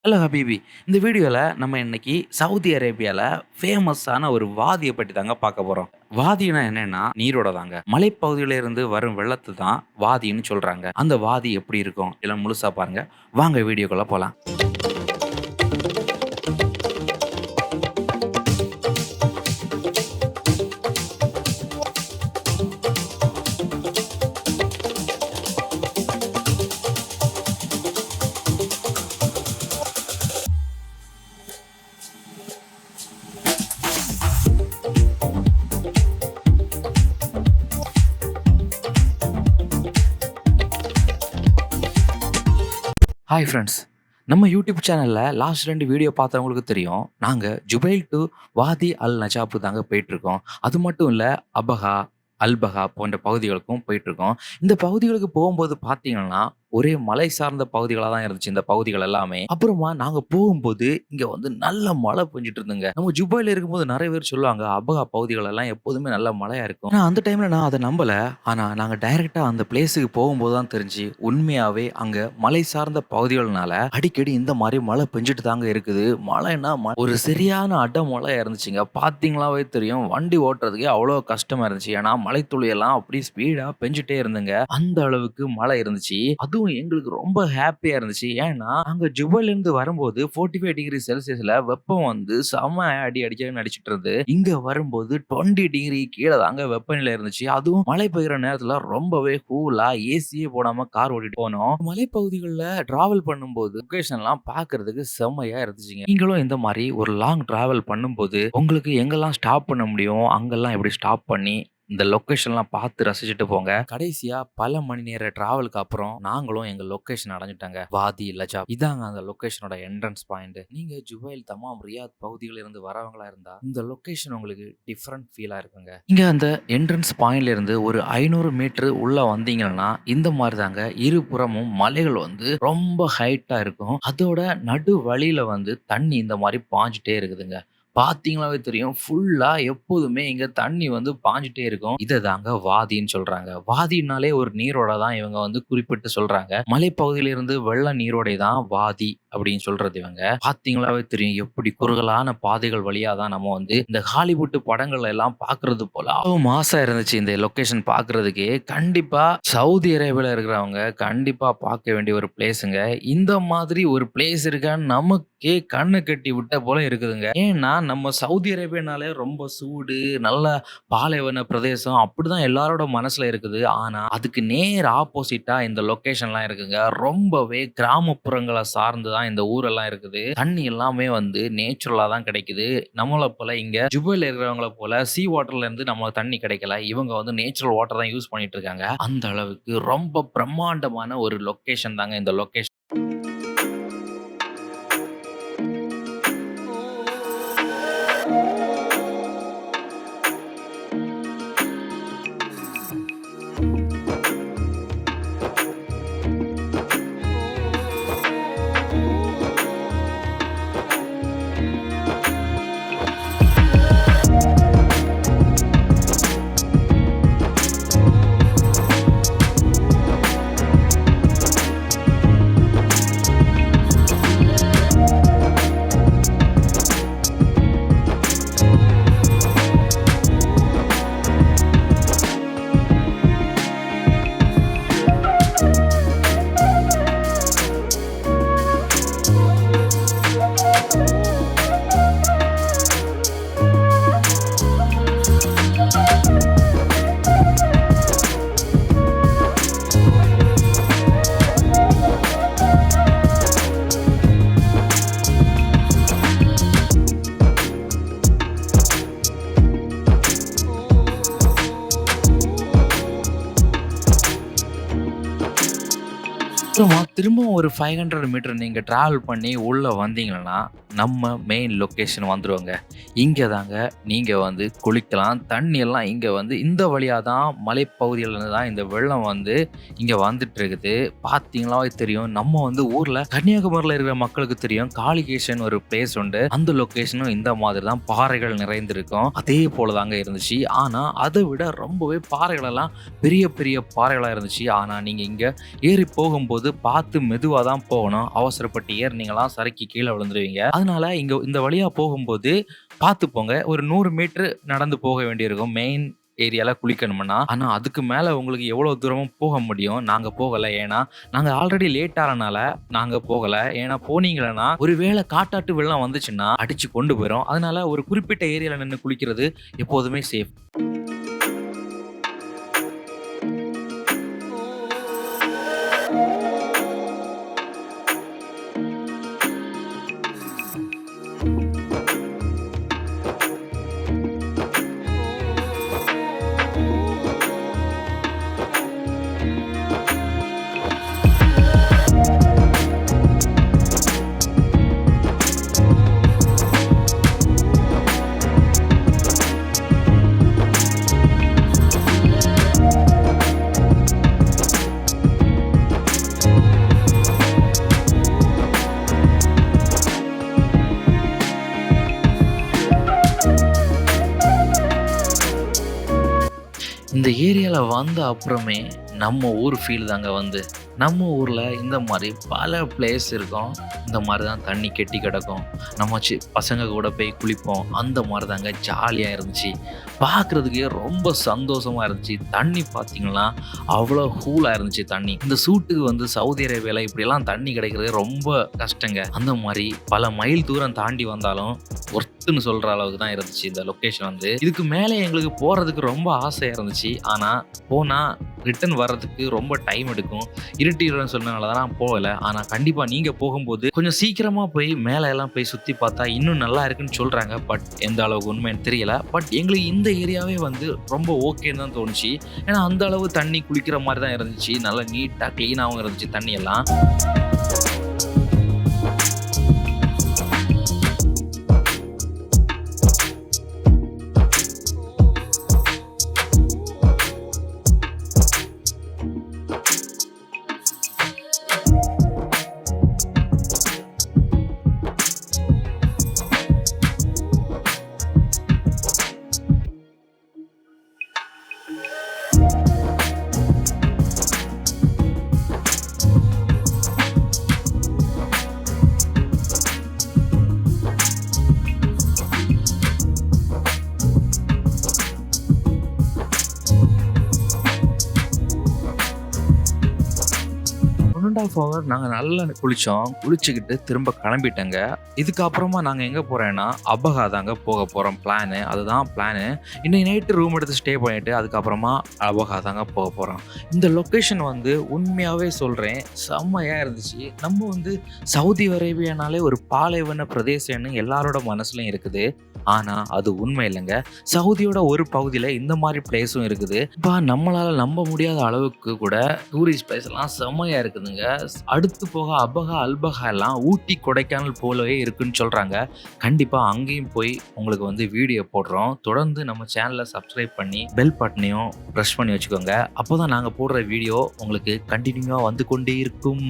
Hello ஹபீபி. இந்த வீடியோல நம்ம இன்னைக்கு சவுதி அரேபியால ஃபேமஸான ஒரு வாதிய பத்தி தாங்க பார்க்க போறோம். வாதின்னா என்னன்னா, நீரோட தாங்க. மலைப்பகுதியில இருந்து வரும் வெள்ளத்த தான் வாதின்னு சொல்றாங்க. அந்த வாதி எப்படி இருக்கும்? எல்லாம் முழுசா பாருங்க. வாங்க வீடியோக்குள்ள போலாம். Hi friends. நம்ம யூடியூப் சேனல்ல லாஸ்ட் 2 வீடியோ பார்த்தவங்களுக்கு தெரியும். நாங்க ஜுபைல் டூ வாதி அல் நஜாப் தாங்க போயிட்டுருக்கோம். அது மட்டும் இல்ல அபஹா, அல்பஹா போன்ற பகுதிகளுக்கும் போயிட்டுருக்கோம். இந்த பகுதிகளுக்கு போகும்போது பார்த்தீங்கன்னா, ஒரே மலை சார்ந்த பகுதிகளா தான் இருந்துச்சு இந்த பகுதிகள் எல்லாமே. அப்புறமா நாங்க போகும்போது இங்க வந்து நல்ல மழை பெஞ்சுட்டு இருந்துங்க. நம்ம ஜுபைல இருக்கும்போது நெறைய பேர் சொல்லுவாங்க, அபஹா பகுதிகள் எல்லாம் எப்போதுமே நல்ல மழையா இருக்கும். ஆனா அந்த டைம்ல நான் அத நம்பல. ஆனா நாங்க டைரக்ட்டா அந்த பிளேஸ்க்கு போகும்போது தான் தெரிஞ்சு, உண்மையாவே அங்க மலை சார்ந்த பகுதிகள்னால அடிக்கடி இந்த மாரி மழை பெஞ்சுட்டு தாங்க இருக்குது. மழைன்னா ஒரு சரியான அடமழையா இருந்துச்சுங்க. பார்த்தீங்களாவே தெரியும். வண்டி ஓட்டுறதுக்கே அவ்வளோ கஷ்டமா இருந்துச்சு. ஏன்னா மழைத்துளி எல்லாம் அப்படியே ஸ்பீடா பெஞ்சுட்டே இருந்துங்க. அந்த அளவுக்கு மழை இருந்துச்சு. அதுவும் எங்களுக்கு ரொம்ப ஹேப்பியா இருந்துச்சு. ஏன்னா, அங்க ஜுபைலிருந்து வரும்போது 45 டிகிரி செல்சியஸ்ல வெப்பம் வந்து செம அடிச்சுன்னு அடிச்சிட்டு இருந்தது. இங்க வரும்போது 20 டிகிரி கீழ தாங்க வெப்பநிலை இருந்துச்சு. அதுவும் மழை பெய்யுற நேரத்துல ரொம்பவே கூலா ஏசியே போடாம கார் ஓட்டிட்டு போனோம். மலைப்பகுதிகள்ல டிராவல் பண்ணும்போது லொகேஷன்லாம் பார்க்கறதுக்கு செம்மையா இருந்துச்சுங்க. நீங்களும் இந்த மாரி ஒரு லாங் டிராவல் பண்ணும்போது, உங்களுக்கு எங்கெல்லாம் ஸ்டாப் பண்ண முடியும், அங்கெல்லாம் எப்படி ஸ்டாப் பண்ணி இந்த லொகேஷன்லாம் பார்த்து ரசிச்சுட்டு போங்க. கடைசியா பல மணி நேர டிராவலுக்கு அப்புறம் நாங்களும் எங்க லொகேஷன் அடைஞ்சுட்டோங்க. வாதி லஜாப். இதாங்க அந்த லொகேஷனோட என்ட்ரன்ஸ் பாயிண்ட். நீங்க ஜுபைல், தமாம், ரியாத் பகுதிகளில் இருந்து வரவங்களா இருந்தா இந்த லொகேஷன் உங்களுக்கு டிஃபரண்ட் ஃபீலா இருக்குங்க. இங்க அந்த என்ட்ரன்ஸ் பாயிண்ட்ல இருந்து ஒரு 500 மீட்டர் உள்ள வந்தீங்கன்னா இந்த மாதிரி தாங்க இருபுறமும் மலைகள் வந்து ரொம்ப ஹைட்டா இருக்கும். அதோட நடு வழியில வந்து தண்ணி இந்த மாதிரி பாஞ்சுட்டே இருக்குதுங்க. பார்த்தீங்கனாவே தெரியும். ஃபுல்லா எப்போதுமே இங்க தண்ணி வந்து பாஞ்சுட்டே இருக்கும். இத தாங்க வாதின்னு சொல்றாங்க. வாதினாலே ஒரு நீரோட தான் இவங்க வந்து குறிப்பிட்டு சொல்றாங்க. மலைப்பகுதியில இருந்து வெள்ள நீரோடை தான் வாதி அப்படின்னு சொல்றது இவங்க. பார்த்தீங்கனாவே தெரியும். எப்படி குறுகலான பாதைகள் வழியா தான் நம்ம வந்து இந்த ஹாலிவுட் படங்கள்ல எல்லாம் பார்க்கறது போல அவ்வளவு மாசா இருந்துச்சு இந்த லொகேஷன் பார்க்கறதுக்கே. கண்டிப்பா சவுதி அரேபியால இருக்கிறவங்க கண்டிப்பா பார்க்க வேண்டிய ஒரு பிளேஸ்ங்க. இந்த மாதிரி ஒரு பிளேஸ் இருக்கான்னு நமக்கே கண்ணு கட்டி விட்ட போல இருக்குதுங்க. ஏன்னா நம்ம சவுதி அரேபியானாலே ரொம்ப சூடு, நல்ல பாலைவன பிரதேசம் அப்படிதான் எல்லாரோட மனசுல இருக்குது. ஆனா அதுக்கு நேர் ஆப்போசிட்டா இந்த லொகேஷன்லாம் இருக்குங்க. ரொம்பவே கிராமப்புறங்கள சார்ந்து தான் இந்த ஊரெல்லாம் இருக்குது. தண்ணி எல்லாமே வந்து நேச்சுரலா தான் கிடைக்குது. நம்மள போல இங்க ஜுபைல இருக்கிறவங்கள போல சீ வாட்டர்ல இருந்து நம்ம தண்ணி கிடைக்கல. இவங்க வந்து நேச்சுரல் வாட்டர் தான் யூஸ் பண்ணிட்டு இருக்காங்க. அந்த அளவுக்கு ரொம்ப பிரம்மாண்டமான ஒரு லொகேஷன் தாங்க இந்த லொகேஷன். அப்புறமா திரும்பவும் ஒரு 500 மீட்டர் நீங்க டிராவல் பண்ணி உள்ள வந்தீங்கன்னா, நம்ம மெயின் லொக்கேஷன் வந்துருவோங்க. இங்க தாங்க நீங்க வந்து குளிக்கலாம். தண்ணி எல்லாம் இங்க வந்து இந்த வழியா தான் மலைப்பகுதியில இருந்து தான் இந்த வெள்ளம் வந்து இங்க வந்துட்டு இருக்குது. பார்த்தீங்கனாவே தெரியும். நம்ம வந்து ஊர்ல கன்னியாகுமரியில இருக்கிற மக்களுக்கு தெரியும். காளிகேசன் ஒரு பிளேஸ் உண்டு. அந்த லொக்கேஷனும் இந்த மாதிரி தான் பாறைகள் நிறைந்திருக்கும். அதே போல தாங்க இருந்துச்சு. ஆனா அதை விட ரொம்பவே பாறைகள் எல்லாம் பெரிய பெரிய பாறைகளா இருந்துச்சு. ஆனா நீங்க இங்க ஏறி போகும்போது பார்த்து மெதுவா தான் போகணும். அவசரப்பட்டு ஏறுனீங்களா சறுக்கி கீழ விழுந்துருவீங்க. அதனால இங்க இந்த வழியா போகும்போது பார்த்து போங்க. ஒரு 100 மீட்டர் நடந்து போக வேண்டியிருக்கும். மெயின் ஏரியால குளிக்கணும்னா. ஆனா அதுக்கு மேல உங்களுக்கு எவ்வளோ தூரமும் போக முடியும். நாங்க போகல. ஏன்னா நாங்க ஆல்ரெடி லேட் ஆனனால நாங்க போகல. ஏன்னா போனீங்கன்னா ஒருவேளை காட்டாற்று வெள்ளம் வந்துச்சுன்னா அடிச்சு கொண்டு போயிரும். அதனால ஒரு குறிப்பிட்ட ஏரியால நின்னு குளிக்கிறது எப்போதுமே சேஃப். இந்த ஏரியால வந்த அப்புறமே நம்ம ஊர் ஃபீல் தாங்க வந்து. நம்ம ஊர்ல இந்த மாரி பல பிளேஸ் இருக்கும். இந்த மாரி தான் தண்ணி கெட்டி கிடக்கும். நம்ம பசங்க கூட போய் குளிப்போம். அந்த மாரி தாங்க ஜாலியா இருந்துச்சு. பார்க்குறதுக்கே ரொம்ப சந்தோஷமா இருந்துச்சு. தண்ணி பார்த்தீங்கன்னா, அவ்வளோ கூலா இருந்துச்சு தண்ணி. இந்த சூட்டுக்கு வந்து சவுதி அரேபியால இப்படியெல்லாம் தண்ணி கிடைக்கிறது ரொம்ப கஷ்டங்க. அந்த மாரி பல மைல் தூரம் தாண்டி வந்தாலும் ஒர்த்துன்னு சொல்ற அளவுக்கு தான் இருந்துச்சு இந்த லொக்கேஷன் வந்து. இதுக்கு மேலே எங்களுக்கு போறதுக்கு ரொம்ப ஆசையா இருந்துச்சு. ஆனா போனா ரிட்டர்ன் வர்றதுக்கு ரொம்ப டைம் எடுக்கும். இருட்டிரும்னு சொன்னனால தான் நான் போகல. ஆனா கண்டிப்பா நீங்க போகும்போது கொஞ்சம் சீக்கிரமா போய் மேல எல்லாம் போய் சுத்தி பார்த்தா இன்னும் நல்லா இருக்குன்னு சொல்றாங்க. பட் எந்த அளவுக்கு உண்மைன்னு தெரியல. பட் எங்களுக்கு இந்த ஏரியாவே வந்து ரொம்ப ஓகேன்னு தான் தோணுச்சு. ஏன்னா அந்த அளவு தண்ணி குளிக்கிற மாதிரி தான் இருந்துச்சு. நல்லா நீட்டா கிளீனாவும் இருந்துச்சு தண்ணி எல்லாம். ஒன் அண்ட் ஆஃப் ஹவர் நாங்கள் நல்லா குளித்தோம். குளிச்சுக்கிட்டு திரும்ப கிளம்பிட்டேங்க. இதுக்கப்புறமா நாங்கள் எங்கே போகிறேன்னா அபகா தாங்க போக போகிறோம் பிளானு. அதுதான் பிளானு. இன்னைக்கு நைட்டு ரூம் எடுத்து ஸ்டே பண்ணிவிட்டு அதுக்கப்புறமா அபகா தாங்க போக போகிறோம். இந்த லொக்கேஷன் வந்து உண்மையாகவே சொல்கிறேன் செம்மையாக இருந்துச்சு. நம்ம வந்து சவுதி அரேபியானாலே ஒரு பாலைவன பிரதேசம்னு எல்லாரோட மனசுலையும் இருக்குது. ஆனால் அது உண்மை இல்லைங்க. சவுதியோட ஒரு பகுதியில் இந்த மாதிரி பிளேஸும் இருக்குது. இப்போ நம்மளால் நம்ப முடியாத அளவுக்கு கூட டூரிஸ்ட் பிளேஸ் எல்லாம் செம்மையாக இருக்குதுங்க. அடுத்து போக அபகா அல்பகா எல்லாம் ஊட்டி கொடைக்கானல் போலவே இருக்குன்னு சொல்கிறாங்க. கண்டிப்பாக அங்கேயும் போய் உங்களுக்கு வந்து வீடியோ போடுறோம். தொடர்ந்து நம்ம சேனலை சப்ஸ்கிரைப் பண்ணி பெல் பட்டனையும் ப்ரெஸ் பண்ணி வச்சுக்கோங்க. அப்போ தான் நாங்கள் போடுற வீடியோ உங்களுக்கு கண்டினியூவாக வந்து கொண்டே இருக்கும்.